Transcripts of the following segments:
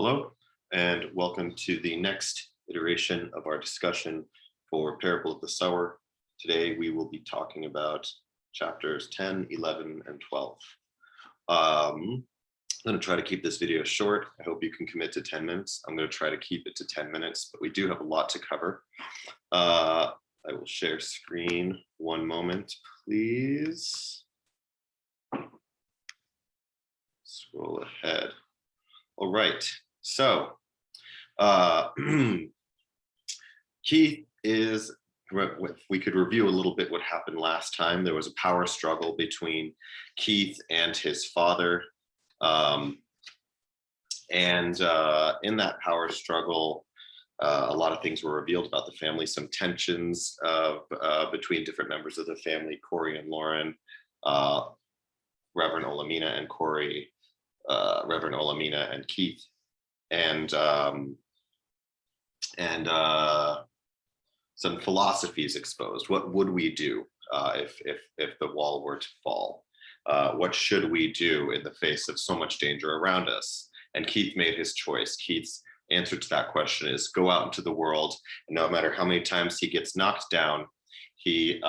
Hello, and welcome to the next iteration of our discussion for Parable of the Sower. Today we will be talking about chapters 10, 11, and 12. I'm going to try to keep this video short. I hope you can commit to 10 minutes. I'm going to try to keep it to 10 minutes, but we do have a lot to cover. I will share screen. One moment, please. Scroll ahead. All right. So, Keith is, we could review a little bit what happened last time. There was a power struggle between Keith and his father. In that power struggle, a lot of things were revealed about the family, some tensions between different members of the family, Corey and Lauren, Reverend Olamina and Corey, Reverend Olamina and Keith, and some philosophies exposed. What would we do if the wall were to fall? What should we do in the face of so much danger around us? And Keith made his choice. Keith's answer to that question is go out into the world, and no matter how many times he gets knocked down, he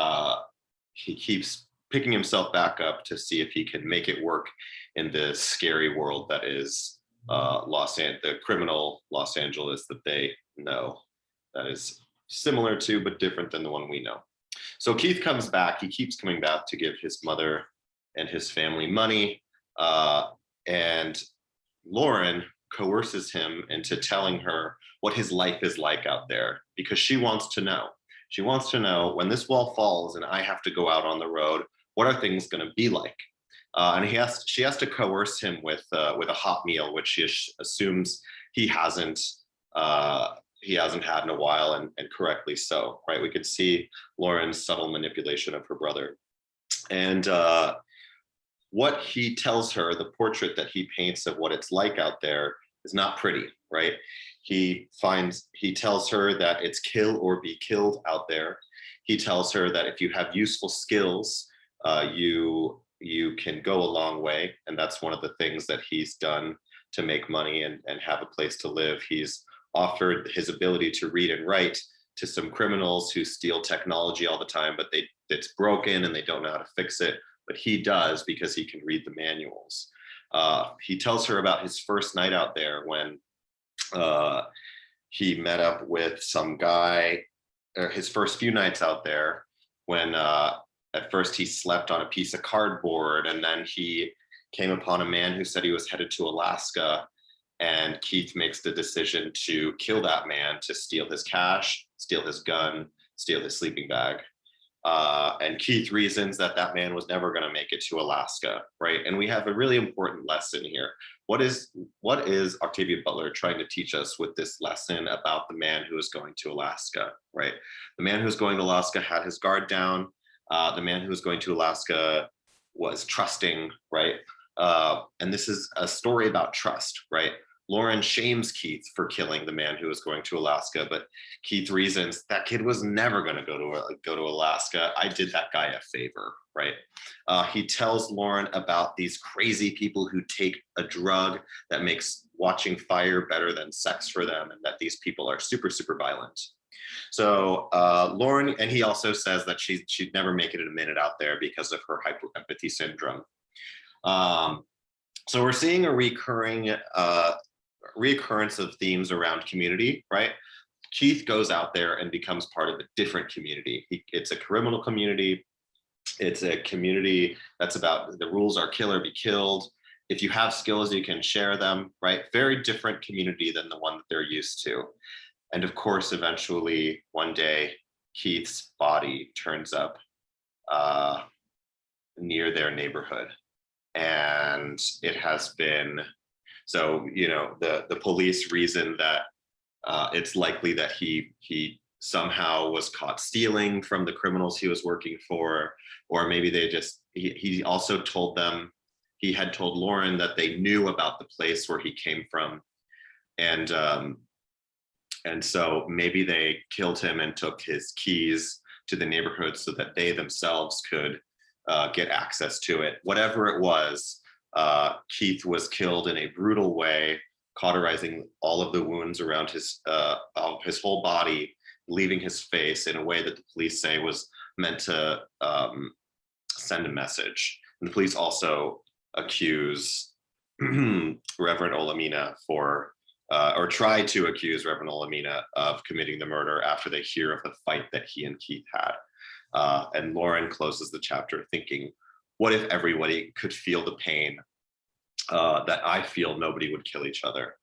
keeps picking himself back up to see if he can make it work in the scary world that is the criminal Los Angeles that they know, that is similar to but different than the one we know. So Keith comes back. He keeps coming back to give his mother and his family money, and Lauren coerces him into telling her what his life is like out there, because she wants to know. She wants to know, when this wall falls and I have to go out on the road, what are things going to be like? And she has to coerce him with a hot meal, which she assumes he hasn't had in a while, and correctly so, right? We could see Lauren's subtle manipulation of her brother. And what he tells her, the portrait that he paints of what it's like out there, is not pretty, right? He tells her that it's kill or be killed out there. He tells her that if you have useful skills, you can go a long way. And that's one of the things that he's done to make money and have a place to live. He's offered his ability to read and write to some criminals who steal technology all the time, but it's broken and they don't know how to fix it. But he does, because he can read the manuals. He tells her about his first night out there when he met up with some guy, or his first few nights out there, when at first he slept on a piece of cardboard, and then he came upon a man who said he was headed to Alaska, and Keith makes the decision to kill that man to steal his cash, steal his gun, steal his sleeping bag. And Keith reasons that man was never going to make it to Alaska, right? And we have a really important lesson here. What is Octavia Butler trying to teach us with this lesson about the man who is going to Alaska, right? The man who's going to Alaska had his guard down. The man who was going to Alaska was trusting, right? And this is a story about trust, right? Lauren shames Keith for killing the man who was going to Alaska, but Keith reasons that kid was never going to go to Alaska. I did that guy a favor, right? He tells Lauren about these crazy people who take a drug that makes watching fire better than sex for them, and that these people are super, super violent. So Lauren, and he also says that she'd never make it in a minute out there because of her hyperempathy syndrome. So we're seeing a reoccurrence of themes around community, right? Keith goes out there and becomes part of a different community. It's a criminal community. It's a community that's about the rules are kill or be killed. If you have skills, you can share them, right? Very different community than the one that they're used to. And of course, eventually, one day, Keith's body turns up near their neighborhood. And it has been, so, the police reason that it's likely that he somehow was caught stealing from the criminals he was working for, or maybe he also told them, he had told Lauren that they knew about the place where he came from. And so maybe they killed him and took his keys to the neighborhood so that they themselves could get access to it. Whatever it was, Keith was killed in a brutal way cauterizing all of the wounds around of his whole body, leaving his face in a way that the police say was meant to send a message. And the police also accuse Reverend Olamina or try to accuse Reverend Olamina of committing the murder after they hear of the fight that he and Keith had. And Lauren closes the chapter thinking, what if everybody could feel the pain that I feel? Nobody would kill each other.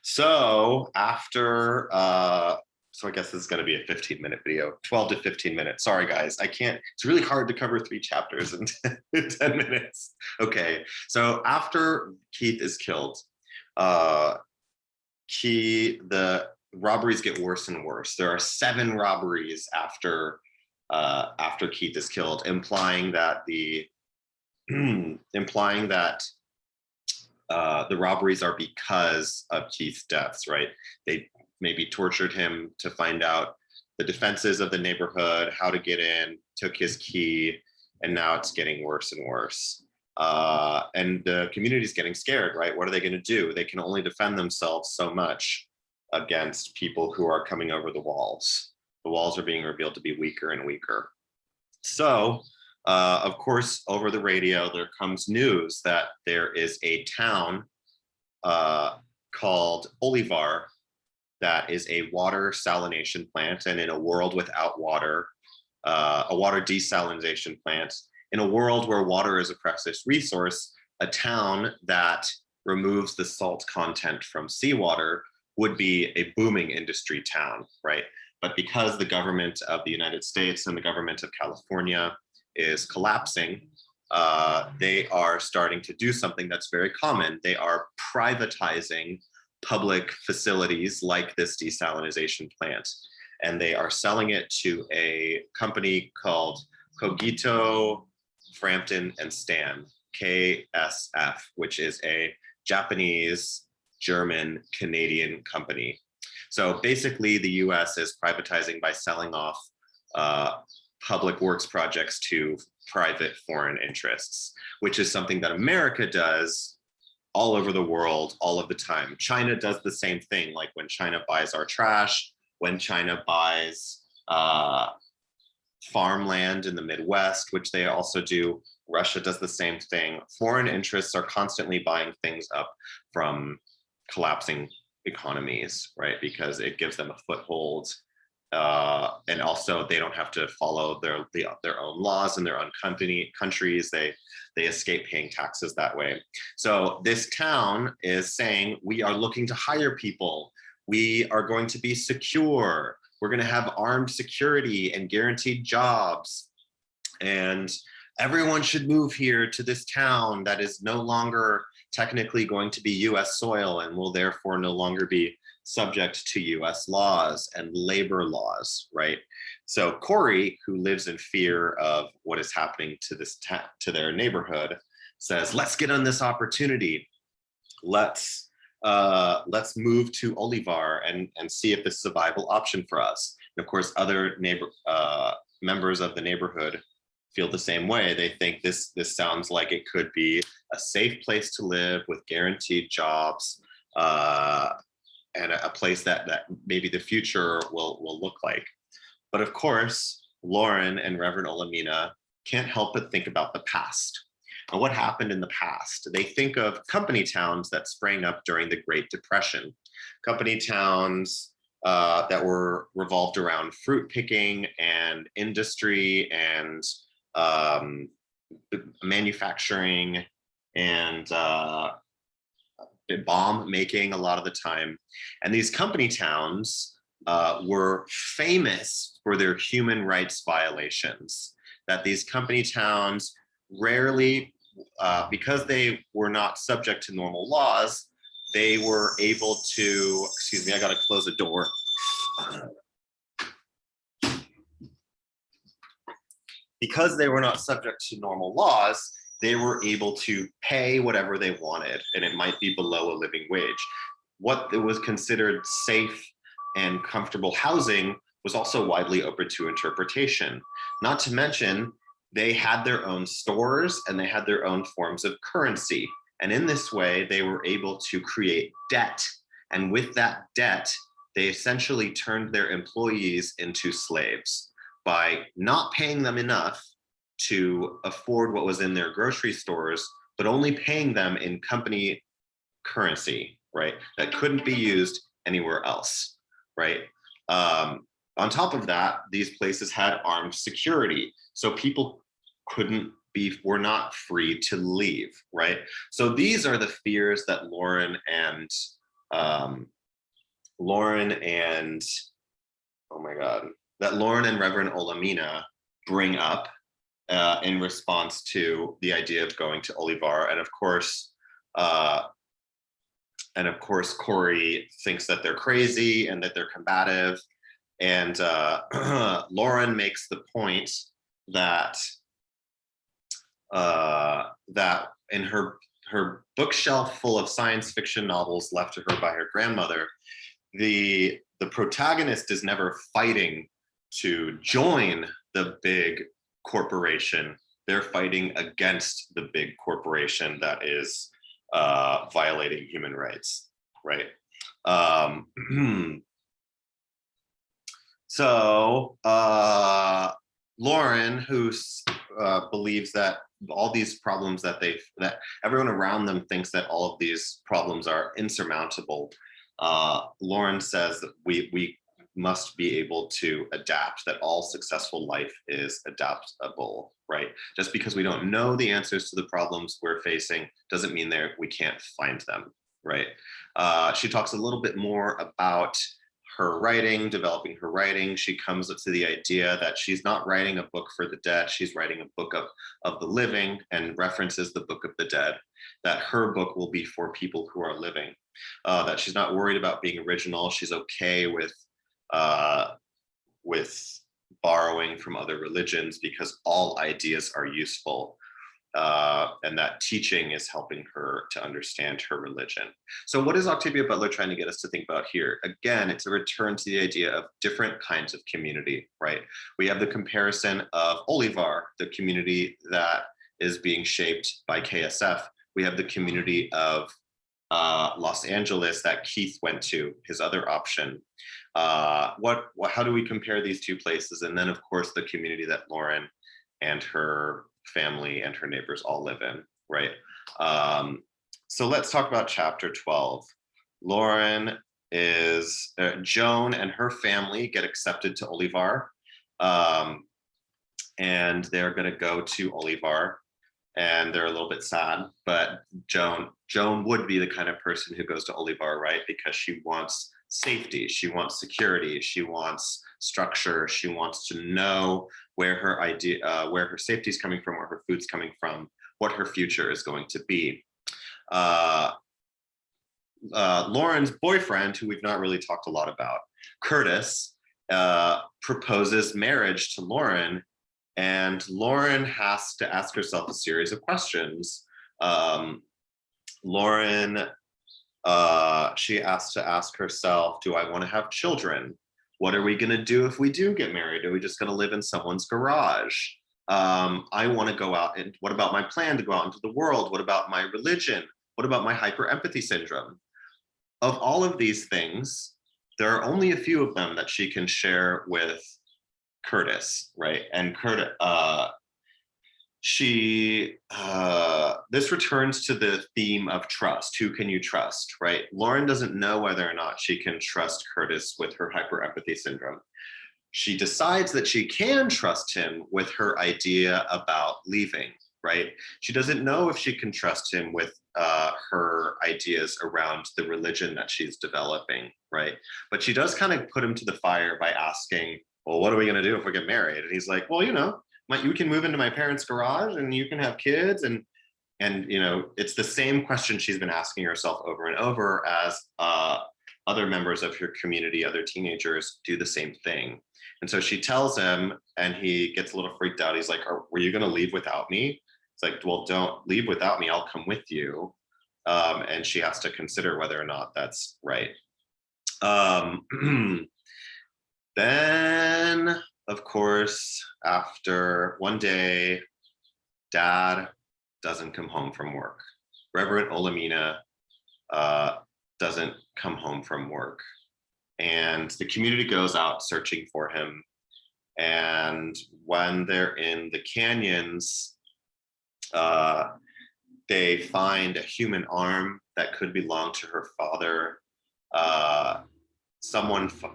So after, so I guess this is going to be a 15-minute video, 12 to 15 minutes. Sorry, guys, I can't, it's really hard to cover 3 chapters in 10 minutes. Okay, so after Keith is killed, the robberies get worse and worse. There are 7 robberies after Keith is killed, implying that the robberies are because of Keith's deaths, right? They maybe tortured him to find out the defenses of the neighborhood, how to get in, took his key, and now it's getting worse and worse. And the community is getting scared, right? What are they going to do? They can only defend themselves so much against people who are coming over the walls. The walls are being revealed to be weaker and weaker. So, of course, over the radio, there comes news that there is a town called Olivar that is a water salination plant, and in a world without water, a water desalination plant. In a world where water is a precious resource, a town that removes the salt content from seawater would be a booming industry town, right? But because the government of the United States and the government of California is collapsing, they are starting to do something that's very common. They are privatizing public facilities like this desalination plant, and they are selling it to a company called Kogito, Frampton and Stan, KSF, which is a Japanese, German, Canadian company. So basically the US is privatizing by selling off public works projects to private foreign interests, which is something that America does all over the world, all of the time. China does the same thing, like when China buys our trash, when China buys farmland in the Midwest, which they also do. Russia does the same thing. Foreign interests are constantly buying things up from collapsing economies, right? Because it gives them a foothold. And also they don't have to follow their own laws in their own countries. They escape paying taxes that way. So this town is saying, we are looking to hire people. We are going to be secure. We're going to have armed security and guaranteed jobs. And everyone should move here to this town that is no longer technically going to be US soil and will therefore no longer be subject to US laws and labor laws, right? So Corey, who lives in fear of what is happening to to their neighborhood, says, let's get on this opportunity. Let's move to Olivar and see if this is a viable option for us. And of course, other members of the neighborhood feel the same way. They think this sounds like it could be a safe place to live with guaranteed jobs, and a place that maybe the future will look like. But of course, Lauren and Reverend Olamina can't help but think about the past. And what happened in the past? They think of company towns that sprang up during the Great Depression. Company towns that were revolved around fruit picking and industry and manufacturing and bomb making a lot of the time. And these company towns were famous for their human rights violations, that these company towns rarely, because they were not subject to normal laws, they were able to, excuse me, I gotta close the door. Because they were not subject to normal laws, they were able to pay whatever they wanted, and it might be below a living wage. What was considered safe and comfortable housing was also widely open to interpretation. Not to mention, they had their own stores and they had their own forms of currency. And in this way, they were able to create debt. And with that debt, they essentially turned their employees into slaves by not paying them enough to afford what was in their grocery stores, but only paying them in company currency, right? That couldn't be used anywhere else, right? On top of that, these places had armed security. So people were not free to leave, right? So these are the fears that Lauren and oh my God, that Lauren and Reverend Olamina bring up in response to the idea of going to Olivar. And of course, Corey thinks that they're crazy and that they're combative. And Lauren makes the point that that in her bookshelf full of science fiction novels left to her by her grandmother, the protagonist is never fighting to join the big corporation. They're fighting against the big corporation that is violating human rights, right? So Lauren, who believes that all these problems that everyone around them thinks that all of these problems are insurmountable, Lauren says that we must be able to adapt, that all successful life is adaptable, right? Just because we don't know the answers to the problems we're facing doesn't mean we can't find them, right? She talks a little bit more about her writing, developing her writing. She comes to the idea that she's not writing a book for the dead, she's writing a book of the living, and references the Book of the Dead, that her book will be for people who are living, that she's not worried about being original. She's okay with borrowing from other religions because all ideas are useful, and that teaching is helping her to understand her religion. So what is Octavia Butler trying to get us to think about here? Again, it's a return to the idea of different kinds of community, right? We have the comparison of Olivar, the community that is being shaped by KSF. We have the community of Los Angeles that Keith went to, his other option. How do we compare these two places? And then, of course, the community that Lauren and her family and her neighbors all live in, right? So let's talk about chapter 12. Joan and her family get accepted to Olivar, and they're going to go to Olivar, and they're a little bit sad, but Joan would be the kind of person who goes to Olivar, right? Because she wants safety, she wants security, she wants structure, she wants to know where her safety is coming from, where her food's coming from, what her future is going to be. Lauren's boyfriend, who we've not really talked a lot about, Curtis, proposes marriage to Lauren, and Lauren has to ask herself a series of questions. Lauren, she has to ask herself, do I want to have children? What are we going to do if we do get married? Are we just going to live in someone's garage? I want to go out, and what about my plan to go out into the world? What about my religion? What about my hyperempathy syndrome? Of all of these things, there are only a few of them that she can share with Curtis, right? And Curtis, this returns to the theme of trust. Who can you trust, right? Lauren doesn't know whether or not she can trust Curtis with her hyperempathy syndrome. She decides that she can trust him with her idea about leaving, right? She doesn't know if she can trust him with her ideas around the religion that she's developing, right? But she does kind of put him to the fire by asking, well, what are we going to do if we get married? And he's like, well, you can move into my parents' garage and you can have kids. And it's the same question she's been asking herself over and over as other members of her community, other teenagers do the same thing. And so she tells him, and he gets a little freaked out. He's like, were you going to leave without me? It's like, well, don't leave without me. I'll come with you. And she has to consider whether or not that's right. Then, of course, after one day, Dad doesn't come home from work, Reverend Olamina doesn't come home from work. And the community goes out searching for him. And when they're in the canyons, they find a human arm that could belong to her father.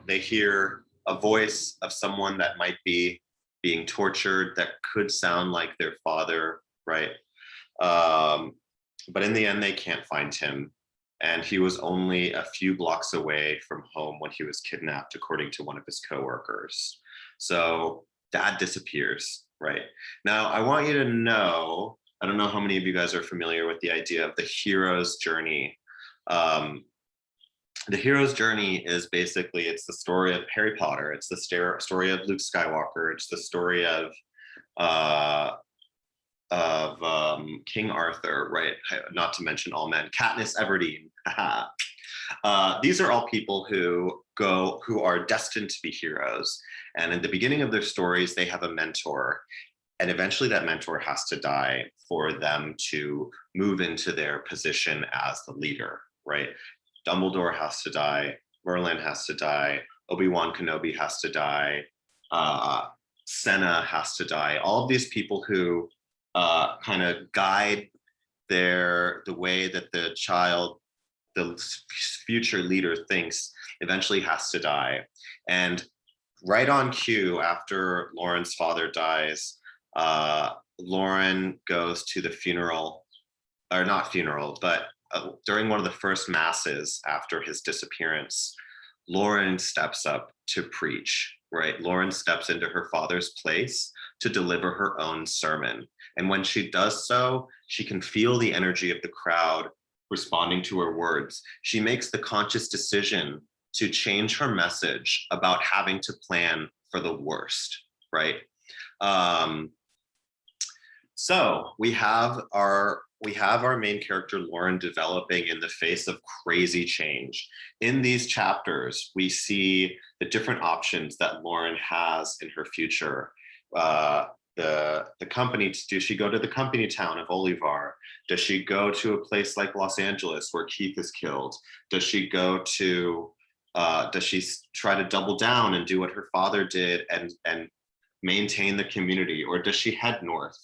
They hear a voice of someone that might be being tortured that could sound like their father, right? But in the end, they can't find him. And he was only a few blocks away from home when he was kidnapped, according to one of his coworkers. So dad disappears, right? Now, I want you to know, I don't know how many of you guys are familiar with the idea of the hero's journey. The hero's journey is basically, it's the story of Harry Potter. It's the story of Luke Skywalker. It's the story of King Arthur, right? Not to mention all men, Katniss Everdeen. These are all people who are destined to be heroes. And in the beginning of their stories, they have a mentor. And eventually that mentor has to die for them to move into their position as the leader, right? Dumbledore has to die, Merlin has to die, Obi-Wan Kenobi has to die, Senna has to die. All of these people who kind of guide the way that the future leader thinks, eventually has to die. And right on cue, after Lauren's father dies, Lauren goes to the funeral, or not funeral, but during one of the first masses after his disappearance, Lauren steps up to preach, right? Lauren steps into her father's place to deliver her own sermon. And when she does so, she can feel the energy of the crowd responding to her words. She makes the conscious decision to change her message about having to plan for the worst, right? So we have our main character, Lauren, developing in the face of crazy change. In these chapters, we see the different options that Lauren has in her future. The company, does she go to the company town of Olivar? Does she go to a place like Los Angeles where Keith is killed? Does she go to, does she try to double down and do what her father did and maintain the community? Or does she head north?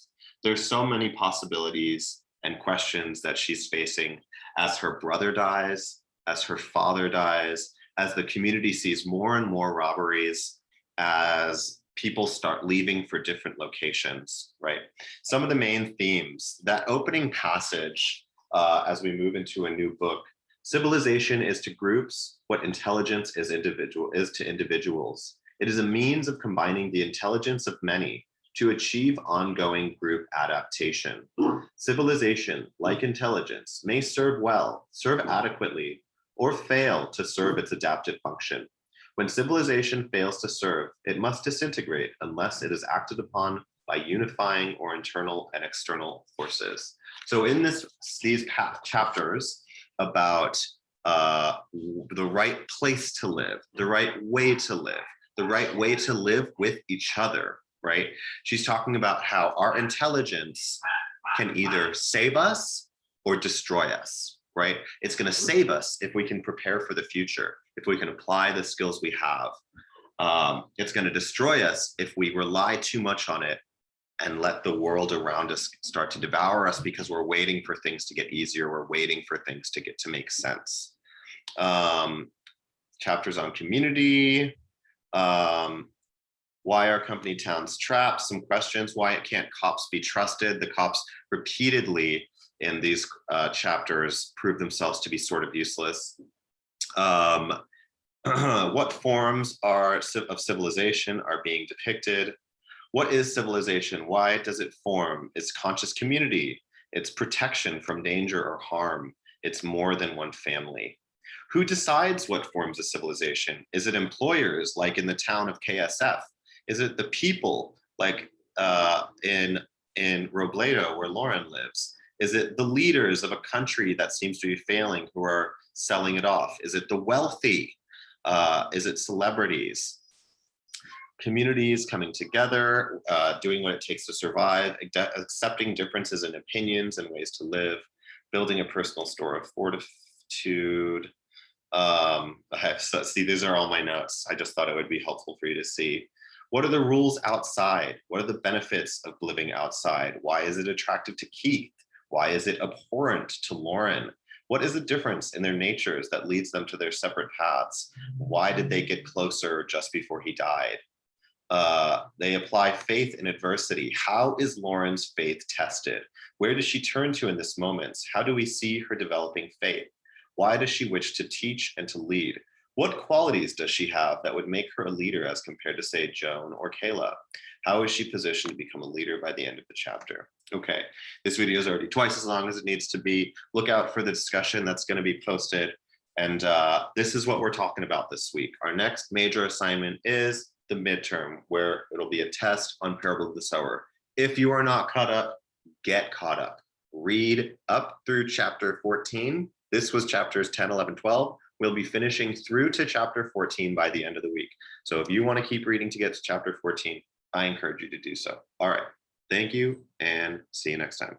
There's so many possibilities and questions that she's facing as her brother dies, as her father dies, as the community sees more and more robberies, as people start leaving for different locations, right? Some of the main themes, that opening passage, as we move into a new book, civilization is to groups what intelligence is to individuals. It is a means of combining the intelligence of many to achieve ongoing group adaptation. Civilization, like intelligence, may serve well, serve adequately, or fail to serve its adaptive function. When civilization fails to serve, it must disintegrate unless it is acted upon by unifying or internal and external forces. So in these chapters about the right place to live, the right way to live, the right way to live with each other, right? She's talking about how our intelligence can either save us or destroy us, right? It's going to save us if we can prepare for the future, if we can apply the skills we have. It's going to destroy us if we rely too much on it and let the world around us start to devour us because we're waiting for things to get easier. We're waiting for things to make sense. Chapters on community. Why are company towns trapped? Some questions. Why can't cops be trusted? The cops repeatedly in these chapters prove themselves to be sort of useless. What forms of civilization are being depicted? What is civilization? Why does it form? It's conscious community. It's protection from danger or harm. It's more than one family. Who decides what forms a civilization? Is it employers, like in the town of KSF? Is it the people, like in Robledo, where Lauren lives? Is it the leaders of a country that seems to be failing who are selling it off? Is it the wealthy? Is it celebrities? Communities coming together, doing what it takes to survive, accepting differences in opinions and ways to live, Building a personal store of fortitude. I have, see, these are all my notes. I just thought it would be helpful for you to see. What are the rules outside? What are the benefits of living outside? Why is it attractive to Keith? Why is it abhorrent to Lauren? What is the difference in their natures that leads them to their separate paths? Why did they get closer just before he died? They apply faith in adversity. How is Lauren's faith tested? Where does she turn to in this moment? How do we see her developing faith? Why does she wish to teach and to lead? What qualities does she have that would make her a leader as compared to, say, Joan or Kayla? How is she positioned to become a leader by the end of the chapter? Okay, this video is already twice as long as it needs to be. Look out for the discussion that's going to be posted. And this is what we're talking about this week. Our next major assignment is the midterm, where it'll be a test on Parable of the Sower. If you are not caught up, get caught up. Read up through chapter 14. This was chapters 10, 11, 12. We'll be finishing through to chapter 14 by the end of the week. So if you want to keep reading to get to chapter 14, I encourage you to do so. All right. Thank you and see you next time.